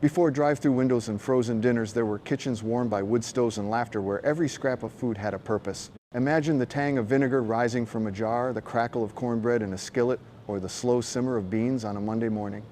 Before drive-through windows and frozen dinners, there were kitchens warmed by wood stoves and laughter where every scrap of food had a purpose. Imagine the tang of vinegar rising from a jar, the crackle of cornbread in a skillet, or the slow simmer of beans on a Monday morning.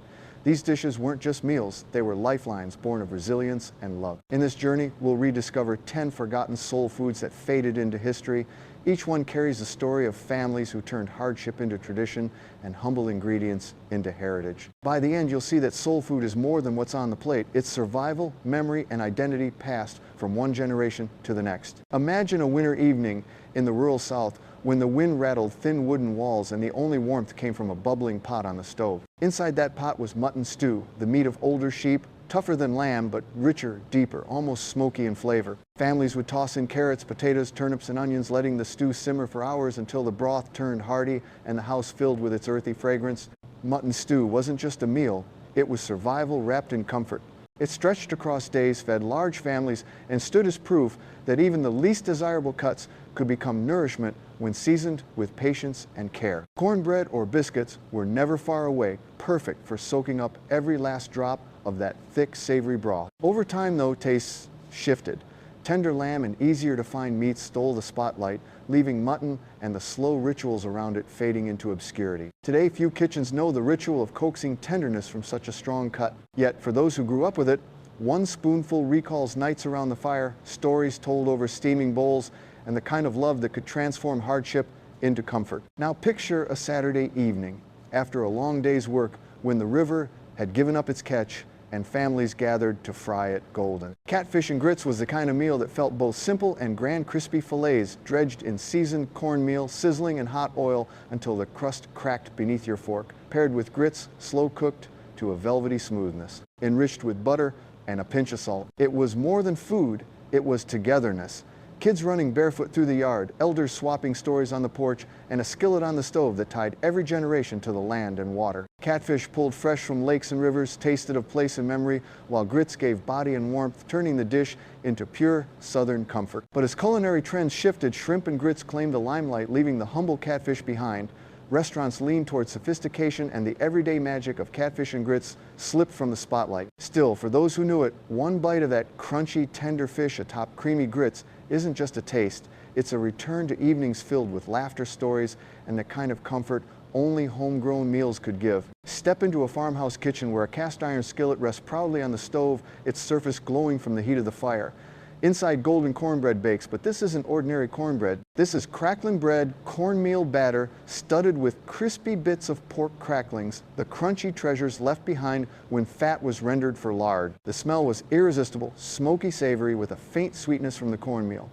These dishes weren't just meals, they were lifelines born of resilience and love. In this journey, we'll rediscover 10 forgotten soul foods that faded into history. Each one carries a story of families who turned hardship into tradition and humble ingredients into heritage. By the end, you'll see that soul food is more than what's on the plate. It's survival, memory, and identity passed from one generation to the next. Imagine a winter evening in the rural South when the wind rattled thin wooden walls and the only warmth came from a bubbling pot on the stove. Inside that pot was mutton stew, the meat of older sheep, tougher than lamb, but richer, deeper, almost smoky in flavor. Families would toss in carrots, potatoes, turnips, and onions, letting the stew simmer for hours until the broth turned hearty and the house filled with its earthy fragrance. Mutton stew wasn't just a meal, it was survival wrapped in comfort. It stretched across days, fed large families, and stood as proof that even the least desirable cuts could become nourishment when seasoned with patience and care. Cornbread or biscuits were never far away, perfect for soaking up every last drop of that thick, savory broth. Over time, though, tastes shifted. Tender lamb and easier to find meats stole the spotlight, leaving mutton and the slow rituals around it fading into obscurity. Today, few kitchens know the ritual of coaxing tenderness from such a strong cut. Yet, for those who grew up with it, one spoonful recalls nights around the fire, stories told over steaming bowls, and the kind of love that could transform hardship into comfort. Now picture a Saturday evening, after a long day's work, when the river had given up its catch and families gathered to fry it golden. Catfish and grits was the kind of meal that felt both simple and grand, crispy fillets dredged in seasoned cornmeal, sizzling in hot oil until the crust cracked beneath your fork, paired with grits slow cooked to a velvety smoothness, enriched with butter and a pinch of salt. It was more than food, it was togetherness. Kids running barefoot through the yard, elders swapping stories on the porch, and a skillet on the stove that tied every generation to the land and water. Catfish pulled fresh from lakes and rivers, tasted of place and memory, while grits gave body and warmth, turning the dish into pure southern comfort. But as culinary trends shifted, shrimp and grits claimed the limelight, leaving the humble catfish behind. Restaurants leaned toward sophistication, and the everyday magic of catfish and grits slipped from the spotlight. Still, for those who knew it, one bite of that crunchy, tender fish atop creamy grits isn't just a taste, it's a return to evenings filled with laughter, stories, and the kind of comfort only homegrown meals could give. Step into a farmhouse kitchen where a cast iron skillet rests proudly on the stove, its surface glowing from the heat of the fire. Inside, golden cornbread bakes, but this isn't ordinary cornbread. This is crackling bread, cornmeal batter, studded with crispy bits of pork cracklings, the crunchy treasures left behind when fat was rendered for lard. The smell was irresistible, smoky savory with a faint sweetness from the cornmeal.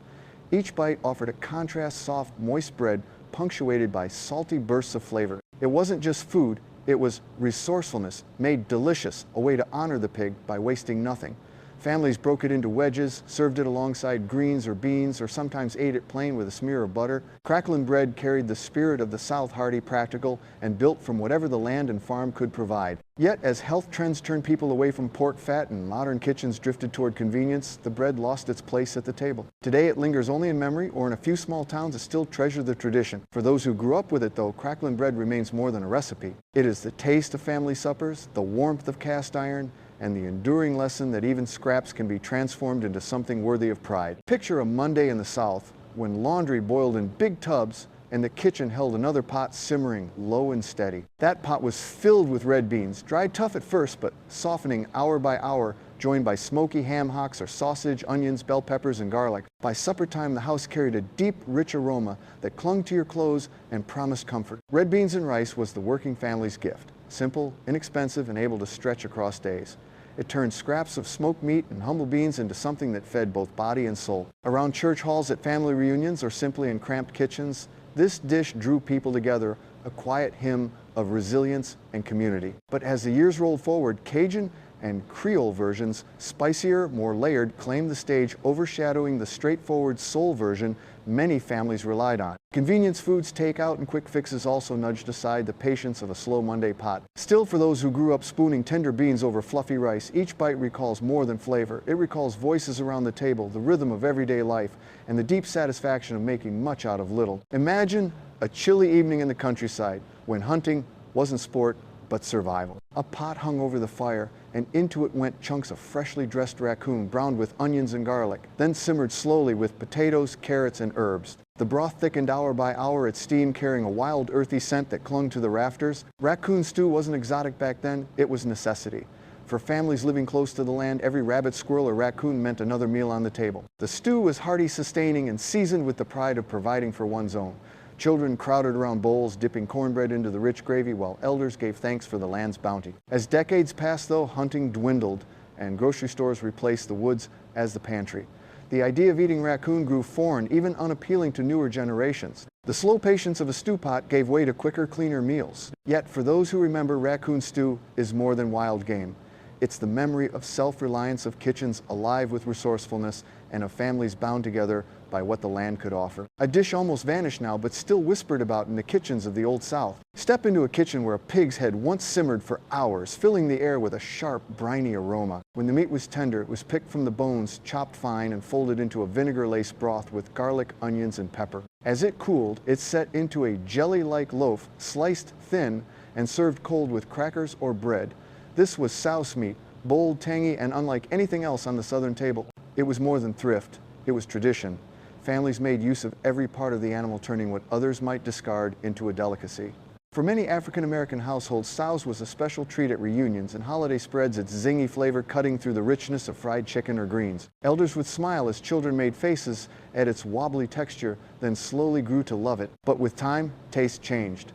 Each bite offered a contrast soft, moist bread punctuated by salty bursts of flavor. It wasn't just food, it was resourcefulness, made delicious, a way to honor the pig by wasting nothing. Families broke it into wedges, served it alongside greens or beans, or sometimes ate it plain with a smear of butter. Crackling bread carried the spirit of the South, hearty, practical, and built from whatever the land and farm could provide. Yet, as health trends turned people away from pork fat and modern kitchens drifted toward convenience, the bread lost its place at the table. Today, it lingers only in memory, or in a few small towns that still treasure the tradition. For those who grew up with it, though, crackling bread remains more than a recipe. It is the taste of family suppers, the warmth of cast iron, and the enduring lesson that even scraps can be transformed into something worthy of pride. Picture a Monday in the South when laundry boiled in big tubs and the kitchen held another pot simmering low and steady. That pot was filled with red beans, dried tough at first but softening hour by hour, joined by smoky ham hocks or sausage, onions, bell peppers, and garlic. By supper time, the house carried a deep, rich aroma that clung to your clothes and promised comfort. Red beans and rice was the working family's gift. Simple, inexpensive, and able to stretch across days. It turned scraps of smoked meat and humble beans into something that fed both body and soul. Around church halls, at family reunions, or simply in cramped kitchens, this dish drew people together, a quiet hymn of resilience and community. But as the years rolled forward, Cajun and Creole versions, spicier, more layered, claimed the stage, overshadowing the straightforward soul version many families relied on. Convenience foods, takeout, and quick fixes also nudged aside the patience of a slow Monday pot. Still, for those who grew up spooning tender beans over fluffy rice, each bite recalls more than flavor. It recalls voices around the table, the rhythm of everyday life, and the deep satisfaction of making much out of little. Imagine a chilly evening in the countryside when hunting wasn't sport, but survival. A pot hung over the fire, and into it went chunks of freshly dressed raccoon browned with onions and garlic, then simmered slowly with potatoes, carrots, and herbs. The broth thickened hour by hour, its steam carrying a wild, earthy scent that clung to the rafters. Raccoon stew wasn't exotic back then, it was necessity. For families living close to the land, every rabbit, squirrel, or raccoon meant another meal on the table. The stew was hearty, sustaining, and seasoned with the pride of providing for one's own. Children crowded around bowls, dipping cornbread into the rich gravy, while elders gave thanks for the land's bounty. As decades passed, though, hunting dwindled, and grocery stores replaced the woods as the pantry. The idea of eating raccoon grew foreign, even unappealing to newer generations. The slow patience of a stew pot gave way to quicker, cleaner meals. Yet, for those who remember, raccoon stew is more than wild game. It's the memory of self-reliance, of kitchens alive with resourcefulness, and of families bound together by what the land could offer. A dish almost vanished now, but still whispered about in the kitchens of the Old South. Step into a kitchen where a pig's head once simmered for hours, filling the air with a sharp, briny aroma. When the meat was tender, it was picked from the bones, chopped fine, and folded into a vinegar-laced broth with garlic, onions, and pepper. As it cooled, it set into a jelly-like loaf, sliced thin, and served cold with crackers or bread. This was souse meat, bold, tangy, and unlike anything else on the southern table. It was more than thrift, it was tradition. Families made use of every part of the animal, turning what others might discard into a delicacy. For many African-American households, souse was a special treat at reunions and holiday spreads, its zingy flavor cutting through the richness of fried chicken or greens. Elders would smile as children made faces at its wobbly texture, then slowly grew to love it. But with time, taste changed.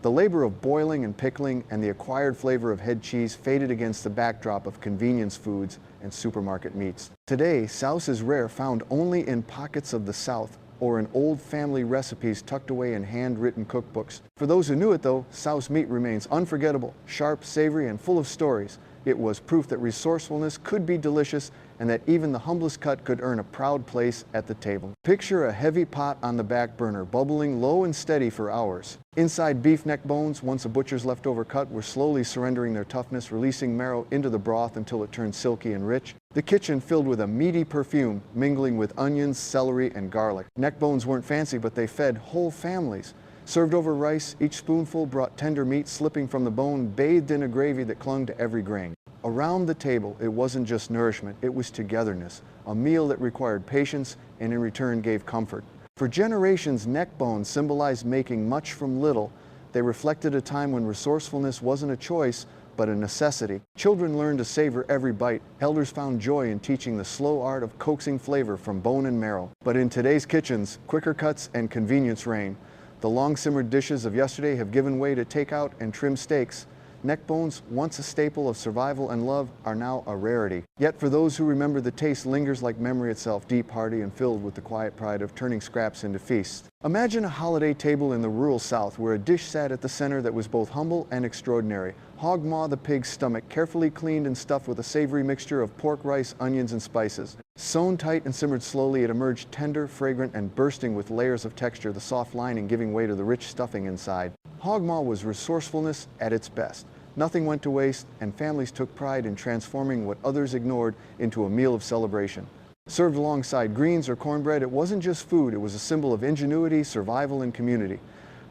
The labor of boiling and pickling and the acquired flavor of head cheese faded against the backdrop of convenience foods and supermarket meats. Today, souse is rare, found only in pockets of the South or in old family recipes tucked away in handwritten cookbooks. For those who knew it, though, souse meat remains unforgettable, sharp, savory, and full of stories. It was proof that resourcefulness could be delicious and that even the humblest cut could earn a proud place at the table. Picture a heavy pot on the back burner, bubbling low and steady for hours. Inside, beef neck bones, once a butcher's leftover cut, were slowly surrendering their toughness, releasing marrow into the broth until it turned silky and rich. The kitchen filled with a meaty perfume, mingling with onions, celery, and garlic. Neck bones weren't fancy, but they fed whole families. Served over rice, each spoonful brought tender meat slipping from the bone, bathed in a gravy that clung to every grain. Around the table, it wasn't just nourishment, it was togetherness, a meal that required patience and in return gave comfort. For generations, neck bones symbolized making much from little. They reflected a time when resourcefulness wasn't a choice, but a necessity. Children learned to savor every bite. Elders found joy in teaching the slow art of coaxing flavor from bone and marrow. But in today's kitchens, quicker cuts and convenience reign. The long-simmered dishes of yesterday have given way to takeout and trim steaks. Neck bones, once a staple of survival and love, are now a rarity. Yet for those who remember, the taste lingers like memory itself, deep, hearty, and filled with the quiet pride of turning scraps into feasts. Imagine a holiday table in the rural South where a dish sat at the center that was both humble and extraordinary. Hog maw, the pig's stomach, carefully cleaned and stuffed with a savory mixture of pork, rice, onions, and spices. Sewn tight and simmered slowly, it emerged tender, fragrant, and bursting with layers of texture, the soft lining giving way to the rich stuffing inside. Hog maw was resourcefulness at its best. Nothing went to waste, and families took pride in transforming what others ignored into a meal of celebration. Served alongside greens or cornbread, it wasn't just food, it was a symbol of ingenuity, survival, and community.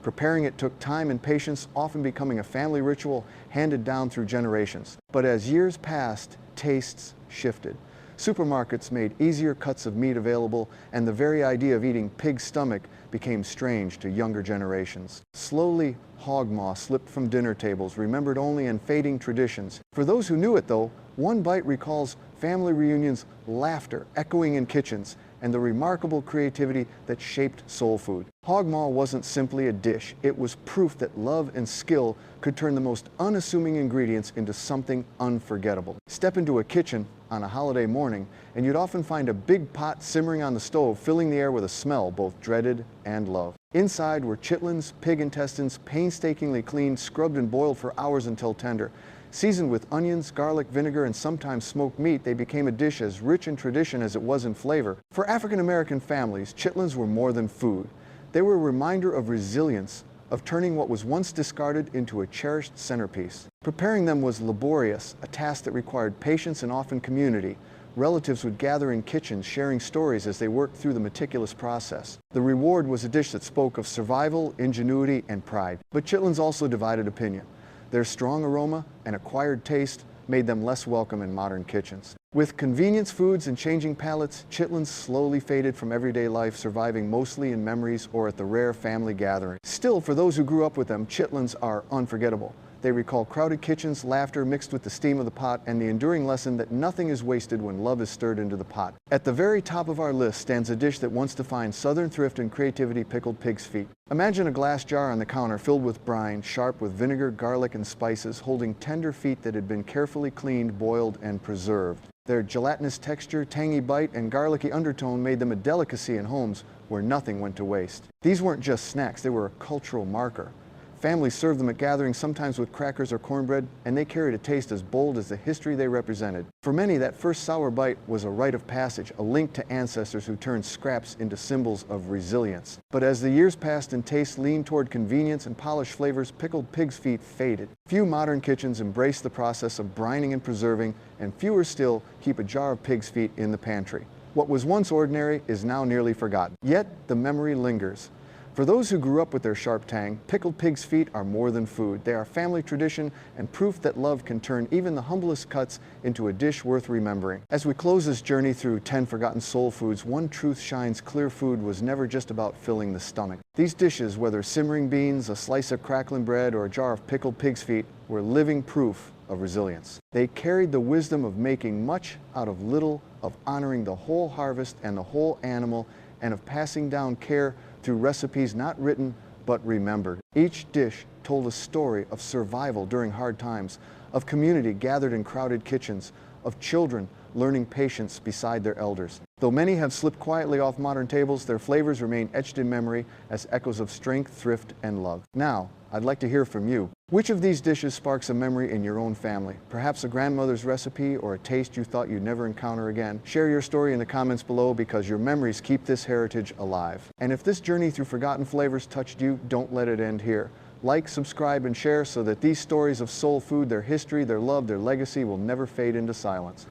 Preparing it took time and patience, often becoming a family ritual handed down through generations. But as years passed, tastes shifted. Supermarkets made easier cuts of meat available, and the very idea of eating pig's stomach became strange to younger generations. Slowly, hog maw slipped from dinner tables, remembered only in fading traditions. For those who knew it, though, one bite recalls family reunions, laughter echoing in kitchens, and the remarkable creativity that shaped soul food. Hog maw wasn't simply a dish, it was proof that love and skill could turn the most unassuming ingredients into something unforgettable. Step into a kitchen on a holiday morning, and you'd often find a big pot simmering on the stove, filling the air with a smell both dreaded and loved. Inside were chitlins, pig intestines, painstakingly cleaned, scrubbed and boiled for hours until tender. Seasoned with onions, garlic, vinegar, and sometimes smoked meat, they became a dish as rich in tradition as it was in flavor. For African-American families, chitlins were more than food. They were a reminder of resilience, of turning what was once discarded into a cherished centerpiece. Preparing them was laborious, a task that required patience and often community. Relatives would gather in kitchens, sharing stories as they worked through the meticulous process. The reward was a dish that spoke of survival, ingenuity, and pride. But chitlins also divided opinion. Their strong aroma and acquired taste made them less welcome in modern kitchens. With convenience foods and changing palates, chitlins slowly faded from everyday life, surviving mostly in memories or at the rare family gathering. Still, for those who grew up with them, chitlins are unforgettable. They recall crowded kitchens, laughter mixed with the steam of the pot, and the enduring lesson that nothing is wasted when love is stirred into the pot. At the very top of our list stands a dish that once defined Southern thrift and creativity: pickled pig's feet. Imagine a glass jar on the counter filled with brine, sharp with vinegar, garlic, and spices, holding tender feet that had been carefully cleaned, boiled, and preserved. Their gelatinous texture, tangy bite, and garlicky undertone made them a delicacy in homes where nothing went to waste. These weren't just snacks, they were a cultural marker. Families served them at gatherings, sometimes with crackers or cornbread, and they carried a taste as bold as the history they represented. For many, that first sour bite was a rite of passage, a link to ancestors who turned scraps into symbols of resilience. But as the years passed and tastes leaned toward convenience and polished flavors, pickled pig's feet faded. Few modern kitchens embrace the process of brining and preserving, and fewer still keep a jar of pig's feet in the pantry. What was once ordinary is now nearly forgotten. Yet the memory lingers. For those who grew up with their sharp tang, pickled pig's feet are more than food. They are family tradition and proof that love can turn even the humblest cuts into a dish worth remembering. As we close this journey through 10 forgotten soul foods, one truth shines clear: food was never just about filling the stomach. These dishes, whether simmering beans, a slice of crackling bread, or a jar of pickled pig's feet, were living proof of resilience. They carried the wisdom of making much out of little, of honoring the whole harvest and the whole animal, and of passing down care through recipes not written but remembered. Each dish told a story of survival during hard times, of community gathered in crowded kitchens, of children learning patience beside their elders. Though many have slipped quietly off modern tables, their flavors remain etched in memory as echoes of strength, thrift, and love. Now, I'd like to hear from you. Which of these dishes sparks a memory in your own family? Perhaps a grandmother's recipe or a taste you thought you'd never encounter again? Share your story in the comments below, because your memories keep this heritage alive. And if this journey through forgotten flavors touched you, don't let it end here. Like, subscribe, and share so that these stories of soul food, their history, their love, their legacy will never fade into silence.